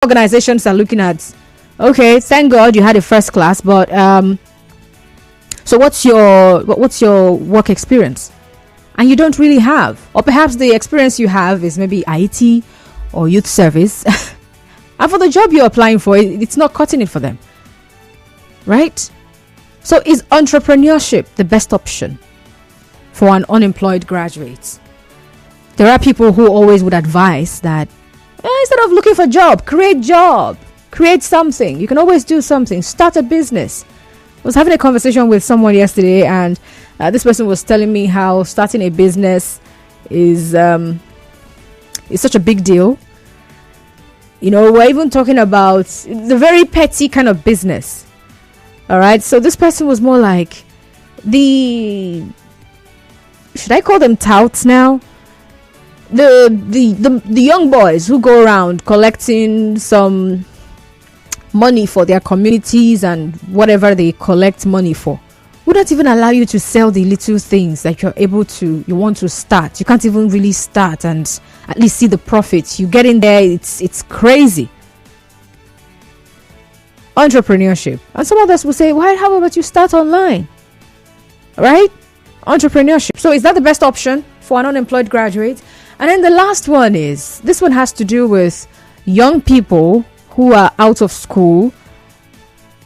organizations are looking at, okay, thank God you had a first class, but so what's your work experience? And you don't really have, or perhaps the experience you have is maybe IT or youth service, and for the job you're applying for, it's not cutting it for them, right? So is entrepreneurship the best option for an unemployed graduate? There are people who always would advise that instead of looking for a job, create something. You can always do something, start a business. I was having a conversation with someone yesterday, and this person was telling me how starting a business is such a big deal. You know, we're even talking about the very petty kind of business. All right. So this person was more like should I call them touts now? The young boys who go around collecting some money for their communities and whatever they collect money for would not even allow you to sell the little things that you want to start. You can't even really start and at least see the profits. You get in there, it's crazy. Entrepreneurship. And some others will say, why, how about you start online? Right? Entrepreneurship. So is that the best option for an unemployed graduate? And then the last one is, this one has to do with young people who are out of school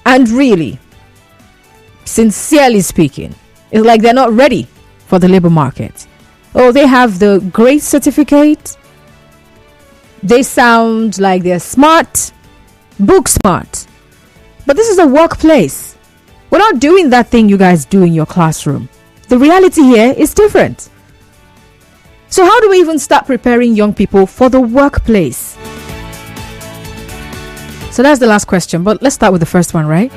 and really, sincerely speaking, it's like they're not ready for the labor market. Oh, they have the great certificate. They sound like they're smart, book smart. But this is a workplace. We're not doing that thing you guys do in your classroom. The reality here is different. So how do we even start preparing young people for the workplace? So that's the last question, but let's start with the first one, right?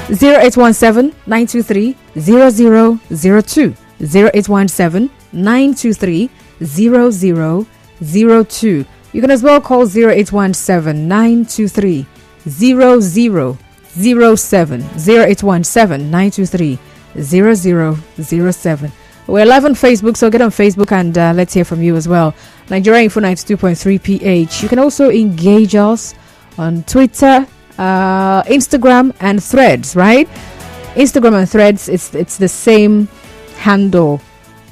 0817-923-0002. 0817-923-0002. You can as well call 0817-923-0007. 0817-923-0007. We're live on Facebook, so get on Facebook and let's hear from you as well. Nigeria Info 92.3 PH. You can also engage us on Twitter, Instagram, and Threads, right? Instagram and Threads, it's the same handle.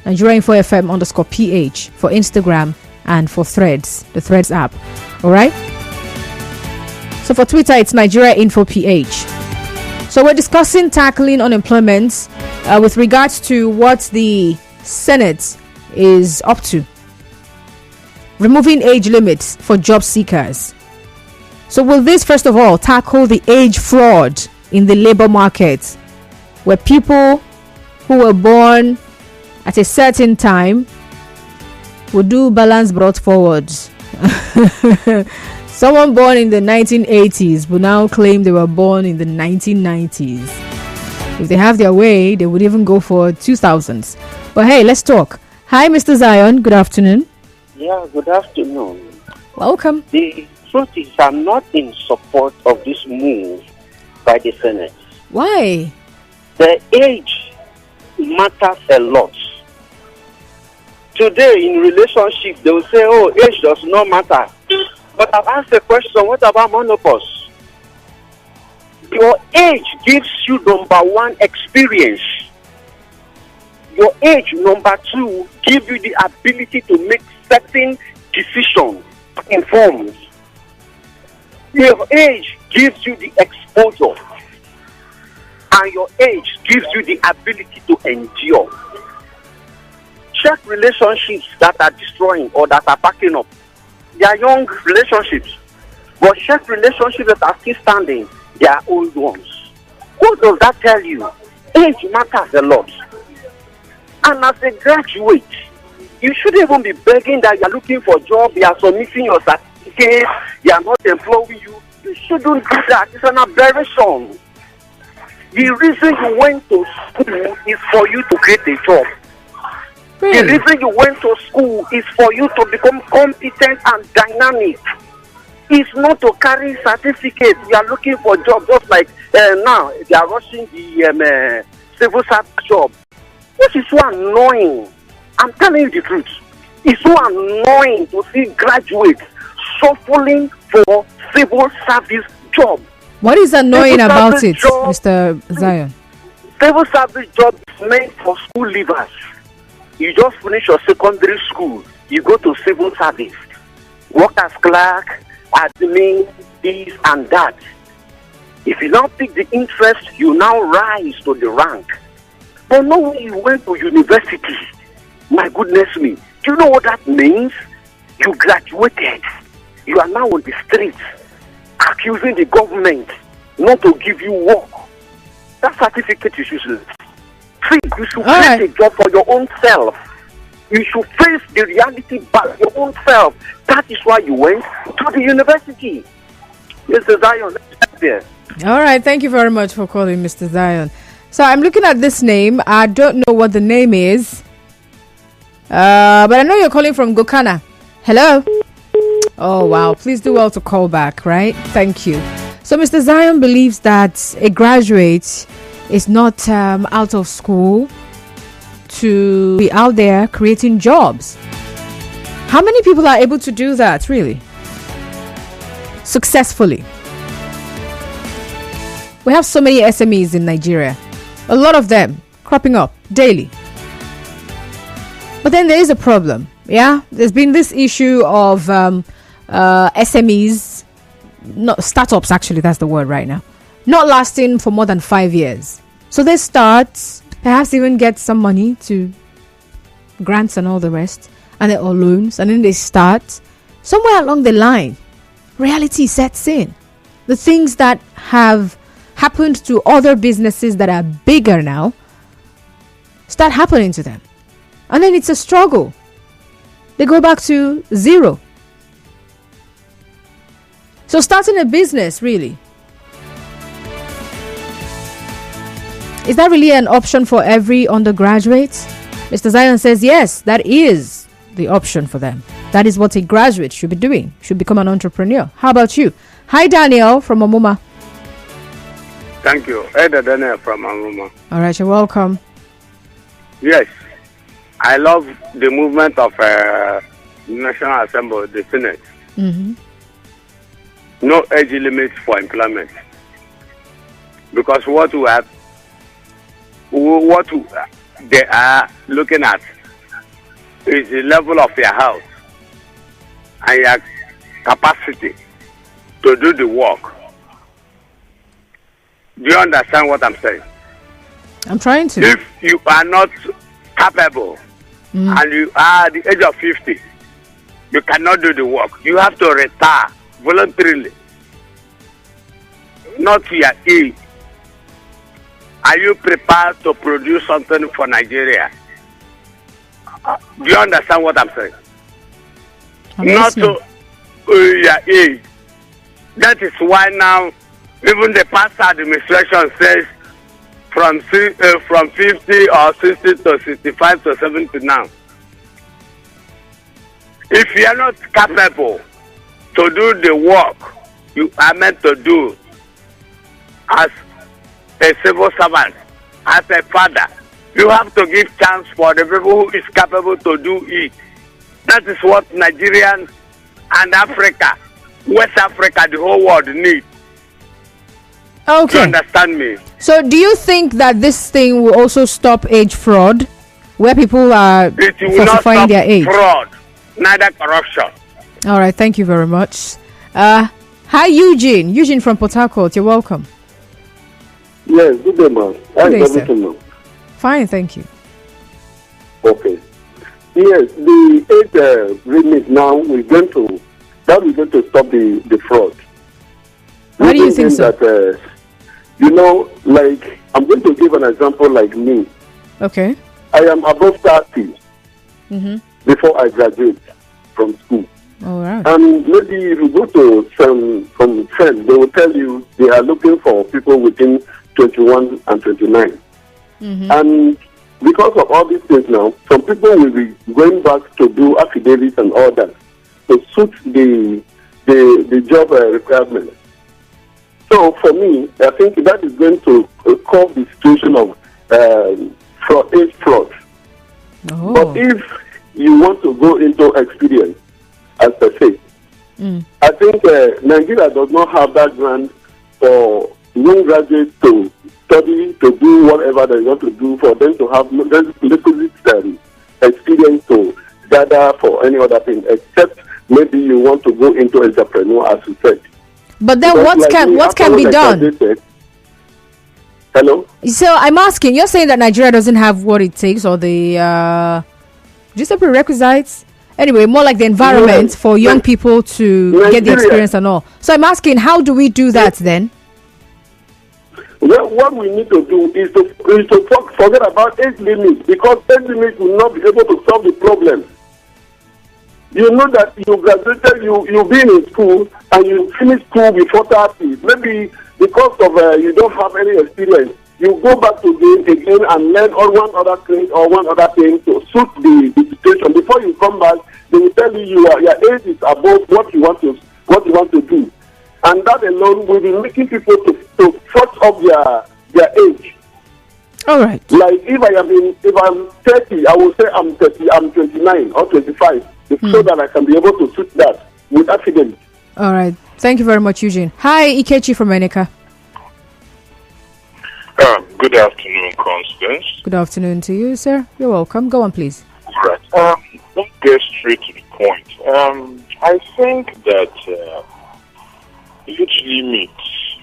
Nigeria Info FM _PH for Instagram and for Threads, the Threads app. All right. So for Twitter, it's Nigeria Info PH. So we're discussing tackling unemployment with regards to what the Senate is up to. Removing age limits for job seekers. So will this, first of all, tackle the age fraud in the labor market, where people who were born at a certain time will do balance brought forward? Someone born in the 1980s will now claim they were born in the 1990s. If they have their way, they would even go for 2000s. But hey, let's talk. Hi, Mr. Zion. Good afternoon. Yeah, good afternoon. Welcome. The truth is, I'm not in support of this move by the Senate. Why? The age matters a lot. Today, in relationship, they will say, oh, age does not matter. But I've asked the question, what about menopause? Your age gives you, number one, experience. Your age, number two, gives you the ability to make certain decisions informed. Your age gives you the exposure. And your age gives you the ability to endure. Check relationships that are destroying or that are backing up. They are young relationships. But check relationships that are still standing. They are old ones. What does that tell you? Age matters a lot. And as a graduate, you shouldn't even be begging that you are looking for a job, you are submitting your certificate, they are not employing you. You shouldn't do that. It's an aberration. The reason you went to school is for you to get a job. The reason you went to school is for you to become competent and dynamic. It's not to carry certificates. You are looking for a job, just like now they are rushing the civil service job. This is so annoying. I'm telling you the truth. It's so annoying to see graduates shuffling for civil service job. What is annoying Civil about service it, job- Mr. Zion? Civil service job is meant for school leavers. You just finish your secondary school, you go to civil service, work as clerk, admin, this and that. If you now pick the interest, you now rise to the rank. But no, when you went to university, my goodness me, do you know what that means? You graduated. You are now on the streets accusing the government not to give you work. That certificate is useless. See, you should create a job for your own self. You should face the reality by your own self. That is why you went to the university. Mr. Zion, there. All right, thank you very much for calling, Mr. Zion. So I'm looking at this name. I don't know what the name is, but I know you're calling from Gokana. Hello? Oh, wow. Please do well to call back, right? Thank you. So Mr. Zion believes that a graduate is not out of school to be out there creating jobs. How many people are able to do that, really? Successfully. We have so many SMEs in Nigeria. A lot of them cropping up daily. But then there is a problem. Yeah, there's been this issue of SMEs, not startups actually, that's the word right now, not lasting for more than 5 years. So they start, perhaps even get some money to grants and all the rest, and or loans, and then they start. Somewhere along the line, reality sets in. The things that have happened to other businesses that are bigger now start happening to them. And then it's a struggle. They go back to zero. So starting a business, really, is that really an option for every undergraduate? Mr. Zion says yes, that is the option for them. That is what a graduate should be doing, should become an entrepreneur. How about you? Hi, Daniel from Amuma. Thank you. Eda Daniel from Amuma. All right, you're welcome. Yes, I love the movement of National Assembly, the Senate. Mm-hmm. No age limit for employment. Because what they are looking at is the level of your house and your capacity to do the work. Do you understand what I'm saying? I'm trying to. If you are not capable and you are at the age of 50, you cannot do the work. You have to retire voluntarily, not to your age. Are you prepared to produce something for Nigeria? Do you understand what I'm saying? Not to your age. That is why now even the past administration says from 50 or 60 to 65 to 70 now. If you are not capable to do the work you are meant to do as a civil servant, as a father, you have to give chance for the people who is capable to do it. That is what Nigerians and Africa, West Africa, the whole world need. Okay. Do you understand me? So do you think that this thing will also stop age fraud, where people are It will not falsifying stop their age? fraud, neither corruption. All right, thank you very much. Hi, Eugene. Eugene from Port Harcourt, you're welcome. Yes, good day, ma'am. Good day, sir. Everything, ma'am. Fine, thank you. Okay. Yes, the age limit now we're going to stop the fraud. Why do you think so? That, like I'm going to give an example. Like me, Okay. I am above 30 Mm-hmm. before I graduate from school. All right. And maybe if you go to some friends, they will tell you they are looking for people within 21 and 29. Mm-hmm. And because of all these things now, some people will be going back to do affidavits and all that to suit the job requirements. So for me, I think that is going to cause the situation of age fraud. Oh. But if you want to go into experience, as I say, I think Nigeria does not have that grant for young graduates to study, to do whatever they want to do, for them to have requisite experience to gather for any other thing, except maybe you want to go into entrepreneur, as you said. But then what can be done? Hello? So I'm asking, you're saying that Nigeria doesn't have what it takes, or the just the prerequisites? Anyway, more like the environment for young people to get the experience and all. So I'm asking, how do we do that then? Well, what we need to do is to forget about age limits, because age limits will not be able to solve the problem. You know that you graduated, you've been in school and you finish school before 30. Maybe because of you don't have any experience, you go back to the again and learn one other thing to suit the situation. Before you come back, they will tell you your age is above what you want to do, and that alone will be making people to force up their age. All right. Like if I'm 30, I will say I'm 30, I'm 29 or 25, so that I can be able to suit that with affidavit. All right. Thank you very much, Eugene. Hi, Ikechi from Enika. Good afternoon, Constance. Good afternoon to you, sir. You're welcome. Go on, please. Right. Let's get straight to the point. I think that age limits,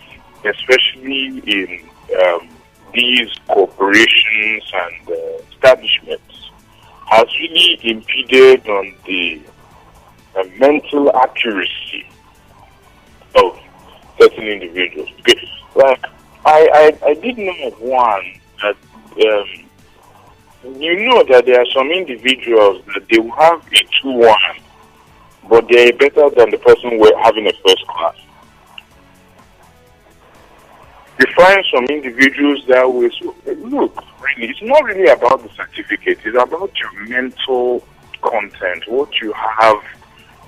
especially in these corporations and establishments, has really impeded on the mental accuracy of certain individuals. Okay. Like, I did know of one that you know that there are some individuals that they will have a 2-1, but they are better than the person who are having a first class. You find some individuals that will look, really, it's not really about the certificate, it's about your mental content, what you have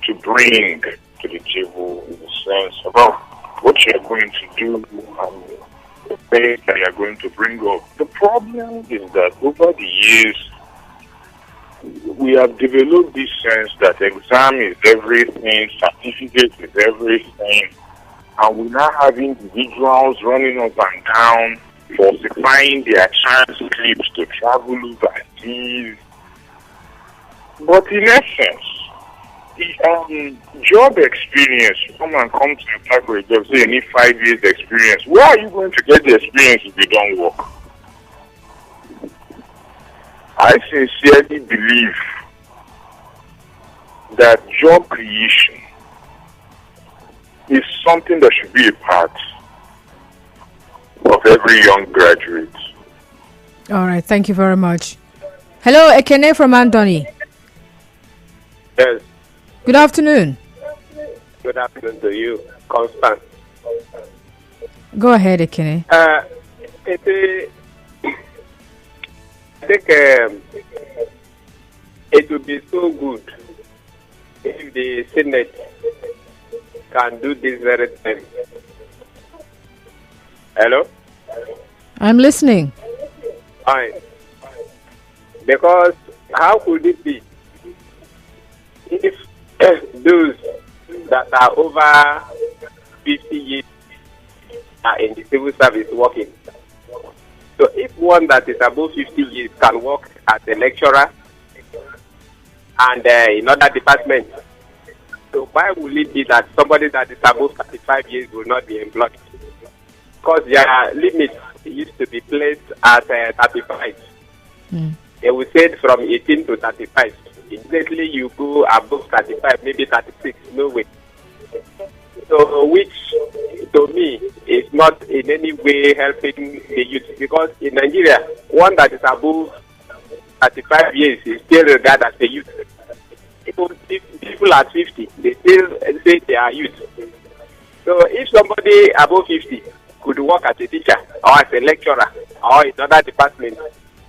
to bring to the table, in the sense about what you're going to do and the things that you're going to bring up. The problem is that over the years, we have developed this sense that exam is everything, certificate is everything, and we now have individuals running up and down, falsifying their transcripts to travel overseas. But in essence, job experience, you come to apply for a job, say you need 5 years experience. Where are you going to get the experience if you don't work? I sincerely believe that job creation is something that should be a part of every young graduate. All right, thank you very much. Hello, Ekene from Anthony. Yes. Good afternoon. Good afternoon to you, Constance. Go ahead, Ekene. I think it would be so good if the Senate can do this very thing. Hello? I'm listening. Fine. Because how could it be if those that are over 50 years are in the civil service working? So if one that is above 50 years can work as a lecturer and in other departments, so why will it be that somebody that is above 35 years will not be employed? Because their limit used to be placed at 35. They will say from 18 to 35. Immediately you go above 35, maybe 36, no way. So which to me is not in any way helping the youth, because in Nigeria, one that is above 35 years is still regarded as a youth. People at 50, they still say they are youth. So if somebody above 50 could work as a teacher or as a lecturer or in other departments,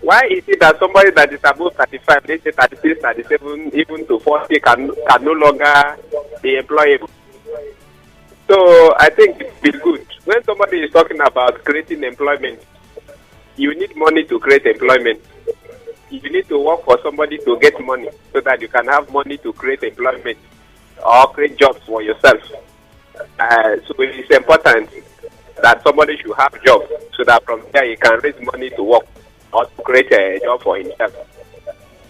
why is it that somebody that is above 35, let's say 36, 37, even to 40 can no longer be employable? So I think it's good. When somebody is talking about creating employment, you need money to create employment. You need to work for somebody to get money so that you can have money to create employment. or create jobs for yourself. So it's important that somebody should have a job so that from there he can raise money to work or to create a job for himself.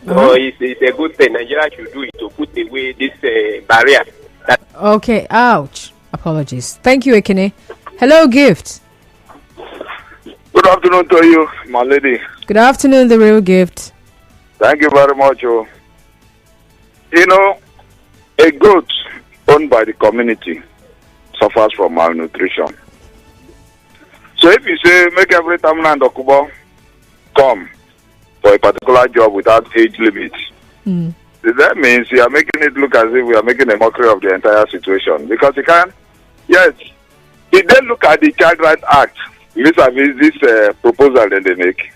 So it's a good thing. Nigeria should do it to put away this barrier. Okay, ouch. Apologies. Thank you, Ekene. Hello, Gift. Good afternoon to you, my lady. Good afternoon, the real Gift. Thank you very much. You know, a goat owned by the community suffers from malnutrition. So if you say make every Tamina and Okubo come for a particular job without age limit, that means you are making it look as if we are making a mockery of the entire situation. Because you can, yes, if they look at the Child Rights Act, vis-a-vis this proposal that they make.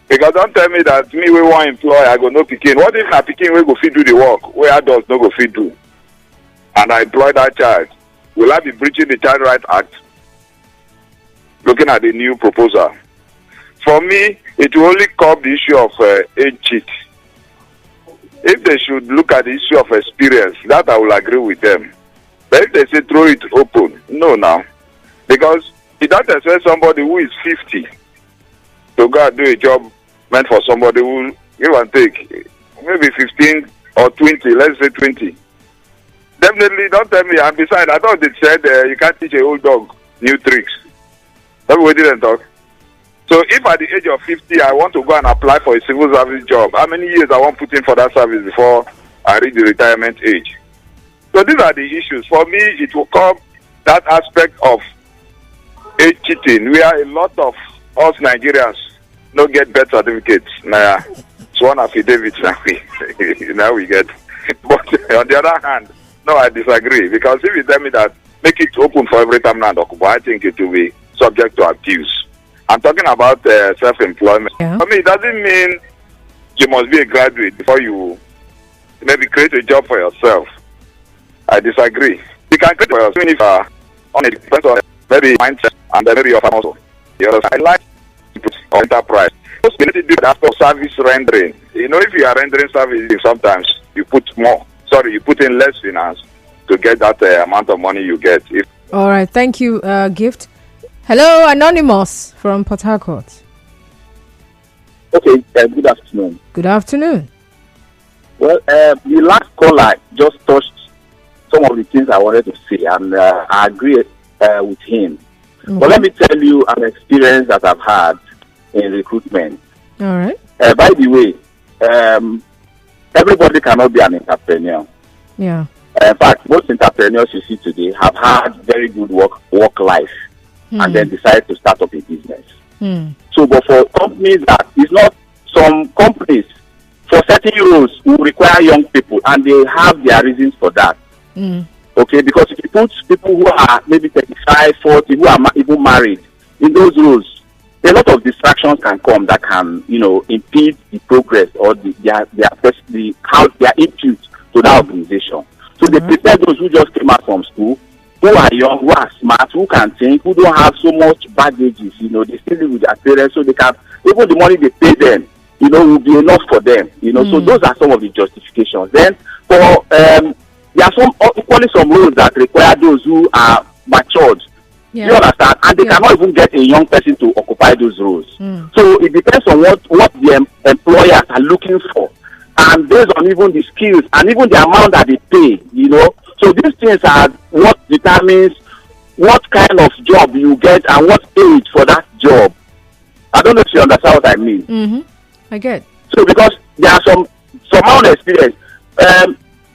Because don't tell me that me we want employ, I go no picking. What if na picking we go fit do the work where adults no go fit do? And I employ that child. Will I be breaching the Child Rights Act? Looking at the new proposal. For me, it will only curb the issue of age cheat. If they should look at the issue of experience, that I will agree with them. But if they say throw it open, no now. Because you don't expect somebody who is 50 to go and do a job meant for somebody who, give and take, maybe 15 or 20, let's say 20. Definitely don't tell me. And besides, I thought they said you can't teach a old dog new tricks. That's what we didn't talk. So if at the age of 50, I want to go and apply for a civil service job, how many years I want to put in for that service before I reach the retirement age? So these are the issues. For me, it will come that aspect of age cheating, where a lot of us Nigerians don't get birth certificates. Nah, it's one affidavit now we get. But on the other hand, no, I disagree. Because if you tell me that make it open for every time now, I think it will be subject to abuse. I'm talking about self-employment. Yeah. For me, it doesn't mean you must be a graduate before you maybe create a job for yourself. I disagree. You can create for yourself if you are on a person, maybe mindset, and then maybe your family also. I like enterprise. Just be able to do that for service rendering. You know, if you are rendering services, sometimes you put in less finance to get that amount of money you get. All right, thank you, Gift. Hello, Anonymous from Port Harcourt. Okay, good afternoon. Good afternoon. Well, the last caller just touched some of the things I wanted to say, and I agree with him. Okay. But let me tell you an experience that I've had in recruitment. All right. By the way, everybody cannot be an entrepreneur. Yeah. In fact, most entrepreneurs you see today have had very good work life and then decide to start up a business. So, but for companies that is not, some companies for certain roles will require young people, and they have their reasons for that. Okay, because if you put people who are maybe 35, 40, who are even married in those roles, a lot of distractions can come that can, impede the progress or their input to that organization. So they prepare those who just came out from school, who are young, who are smart, who can think, who don't have so much baggages, they still live with their parents, so they can, even the money they pay them, will be enough for them, So those are some of the justifications. Then for, there are equally some roles that require those who are matured. Yeah. You understand? And they cannot even get a young person to occupy those roles. So it depends on what the employers are looking for. And based on even the skills and even the amount that they pay, So these things are what determines what kind of job you get and what age for that job. I don't know if you understand what I mean. I get. So because there are some amount of experience.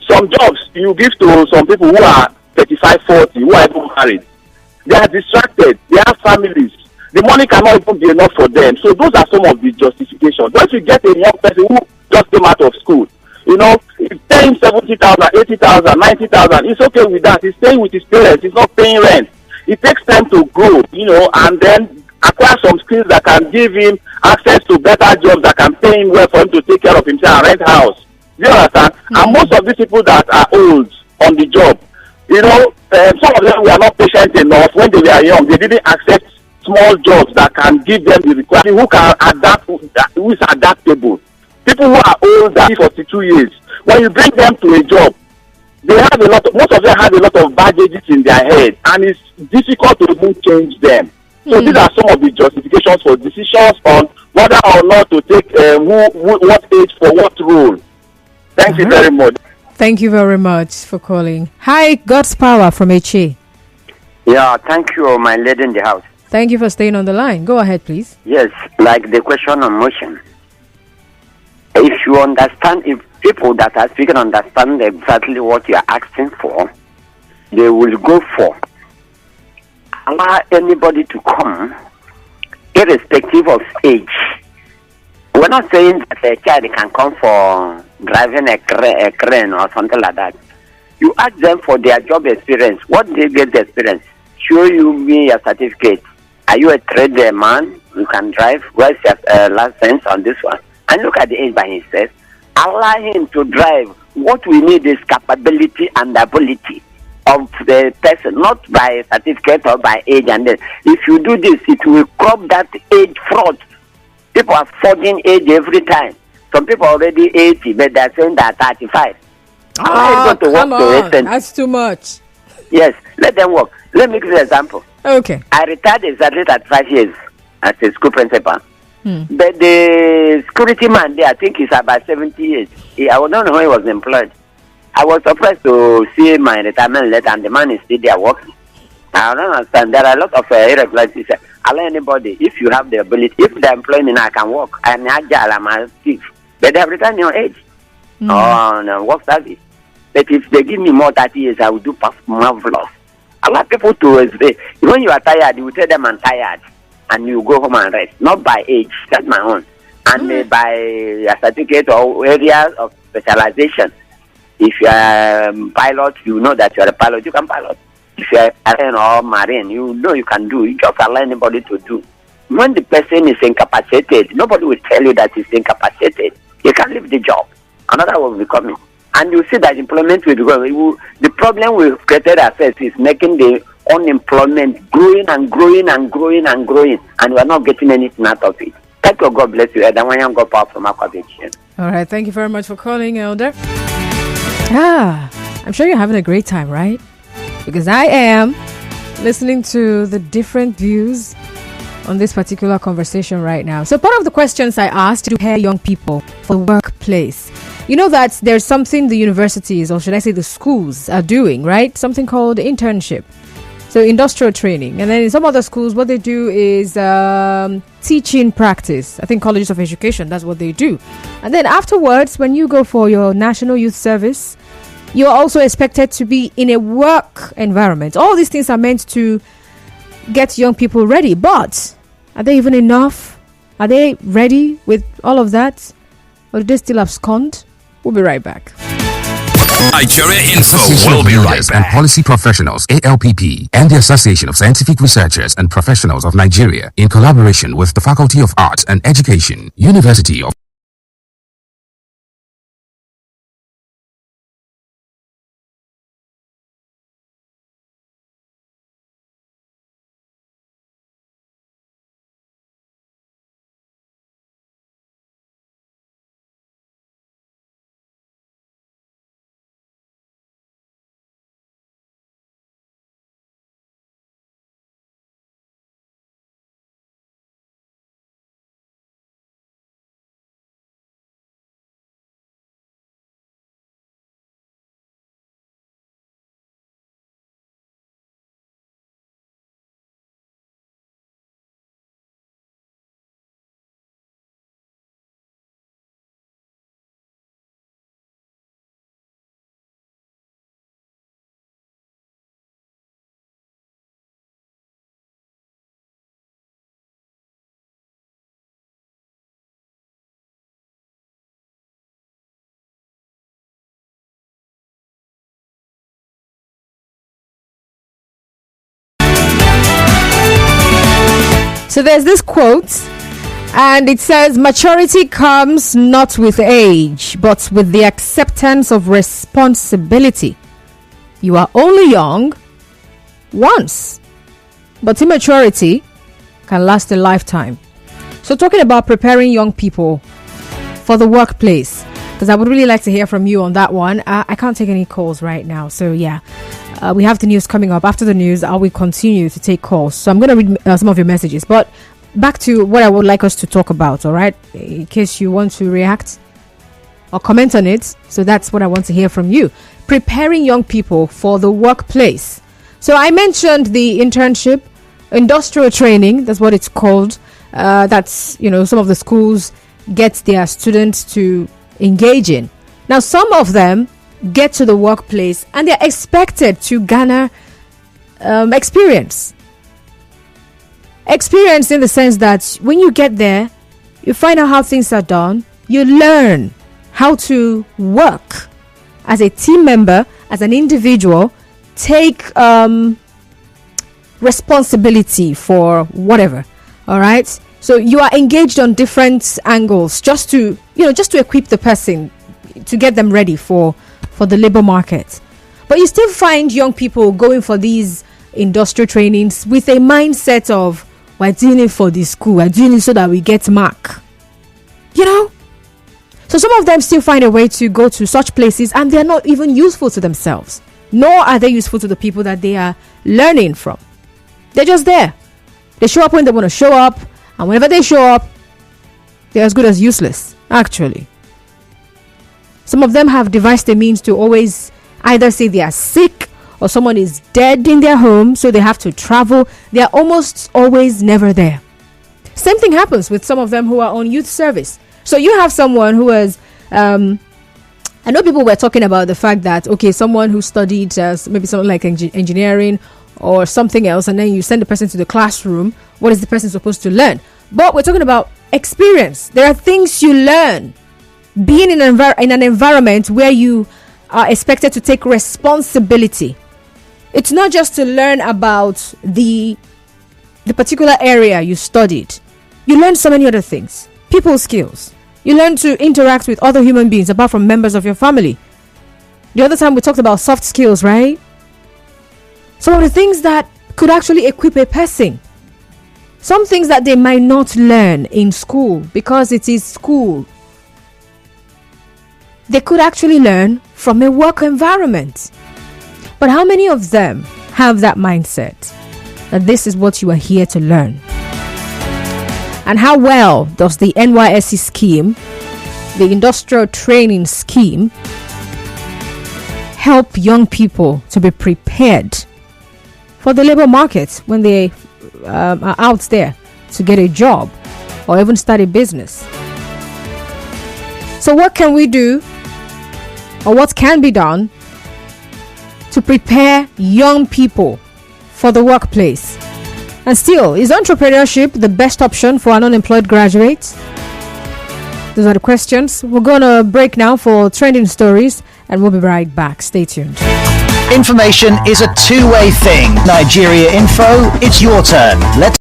Some jobs you give to some people who are 35, 40, who are even married. They are distracted. They have families. The money cannot even be enough for them. So those are some of the justifications. Once you get a young person who just came out of school, if paying 70,000, 80,000, 90,000, it's okay with that. He's staying with his parents. He's not paying rent. It takes time to grow, and then acquire some skills that can give him access to better jobs that can pay him well for him to take care of himself and rent house. You understand? And most of these people that are old on the job, some of them were not patient enough when they were young. They didn't accept small jobs that can give them the requirement, who can adapt, who is adaptable. People who are older, 42 years, when you bring them to a job, most of them have a lot of baggages in their head, and it's difficult to even change them. So these are some of the justifications for decisions on whether or not to take what age for what role. Thank you very much. Thank you very much for calling. Hi, God's Power from HA. Yeah, thank you, my lady in the house. Thank you for staying on the line. Go ahead, please. Yes, like the question on motion. If you understand, if people that are speaking understand exactly what you are asking for, they will go for. Allow anybody to come, irrespective of age. We're not saying that a child can come for driving a crane or something like that. You ask them for their job experience. What they get the experience? Show you me a certificate. Are you a trader man? You can drive. Where's your license on this one? And look at the age by himself. Allow him to drive. What we need is capability and ability of the person, not by certificate or by age. And then, if you do this, it will curb that age fraud. People are forging age every time. Some people are already 80, but they're saying they're 35. Come on, that's too much. Yes, let them work. Let me give you an example. Okay. I retired exactly at 5 years as a school principal. But the security man there, I think he's about 70 years. I don't know how he was employed. I was surprised to see my retirement letter, and the man is still there working. I don't understand. There are a lot of irregularities. Allow anybody, if you have the ability, if they employ me now, I can work. I'm agile, I'm active. But they have retired your age on work service. But if they give me more 30 years, I will do marvelous. Allow people to say, when you are tired, you will tell them I'm tired, and you go home and rest. Not by age, that's my own. And by a certificate or areas of specialization. If you are a pilot, you know that you are a pilot, you can pilot. If you are airline or marine, you know you can do. You just allow anybody to do. When the person is incapacitated, nobody will tell you that he's incapacitated. You can leave the job. Another one will be coming. And you see that employment will go. The problem we've created ourselves is making the unemployment growing and growing and growing and growing. And we are not getting anything out of it. Thank you. God bless you. And God power from our conviction. All right. Thank you very much for calling, Elder. I'm sure you're having a great time, right? Because I am listening to the different views on this particular conversation right now. So part of the questions I asked to prepare young people for the workplace. You know that there's something the universities, or should I say the schools, are doing, right? Something called internship. So industrial training. And then in some other schools, what they do is teaching practice. I think colleges of education, that's what they do. And then afterwards, when you go for your National Youth Service, you're also expected to be in a work environment. All these things are meant to get young people ready. But are they even enough? Are they ready with all of that? Or do they still abscond? We'll be right back. Nigeria Info will be right back. And Policy Professionals, ALPP, and the Association of Scientific Researchers and Professionals of Nigeria, in collaboration with the Faculty of Arts and Education, University of So there's this quote, and it says, maturity comes not with age, but with the acceptance of responsibility. You are only young once, but immaturity can last a lifetime. So talking about preparing young people for the workplace, because I would really like to hear from you on that one. I can't take any calls right now, so yeah. We have the news coming up. After the news, I will continue to take calls. So I'm going to read some of your messages. But back to what I would like us to talk about, all right? In case you want to react or comment on it. So that's what I want to hear from you. Preparing young people for the workplace. So I mentioned the internship, industrial training. That's what it's called. That's, some of the schools get their students to engage in. Now, some of them get to the workplace and they're expected to garner experience in the sense that when you get there, you find out how things are done. You learn how to work as a team member, as an individual, take responsibility for whatever. All right, so you are engaged on different angles just to equip the person, to get them ready for the labor market. But you still find young people going for these industrial trainings with a mindset of, we're doing it for the school, we're doing it so that we get mark. So some of them still find a way to go to such places and they're not even useful to themselves, nor are they useful to the people that they are learning from. They're just there. They show up when they want to show up, and whenever they show up, they're as good as useless, actually. Some of them have devised a means to always either say they are sick or someone is dead in their home, so they have to travel. They are almost always never there. Same thing happens with some of them who are on youth service. So you have someone who has, I know people were talking about the fact that, okay, someone who studied maybe something like engineering or something else, and then you send the person to the classroom. What is the person supposed to learn? But we're talking about experience. There are things you learn being in an environment where you are expected to take responsibility. It's not just to learn about the particular area you studied. You learn so many other things. People skills. You learn to interact with other human beings apart from members of your family. The other time we talked about soft skills, right? Some of the things that could actually equip a person. Some things that they might not learn in school because it is school. They could actually learn from a work environment. But how many of them have that mindset that this is what you are here to learn? And how well does the NYSC scheme, the industrial training scheme, help young people to be prepared for the labor market when they are out there to get a job or even start a business? So what can we do, or what can be done to prepare young people for the workplace? And still, is entrepreneurship the best option for an unemployed graduate? Those are the questions. We're going to break now for trending stories, and we'll be right back. Stay tuned. Information is a two-way thing. Nigeria Info, it's your turn. Let's